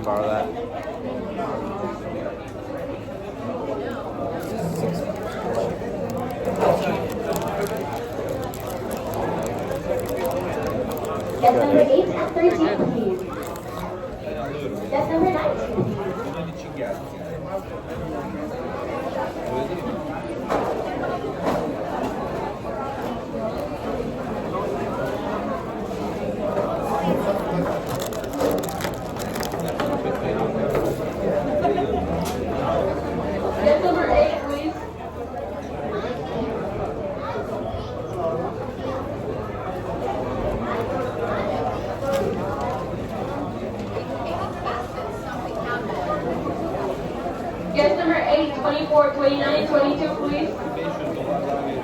borrow that? Guest number 8 and 13, please. Guest number 19. Guest number 8, please. Guest number 8, 24, 29, 22, please.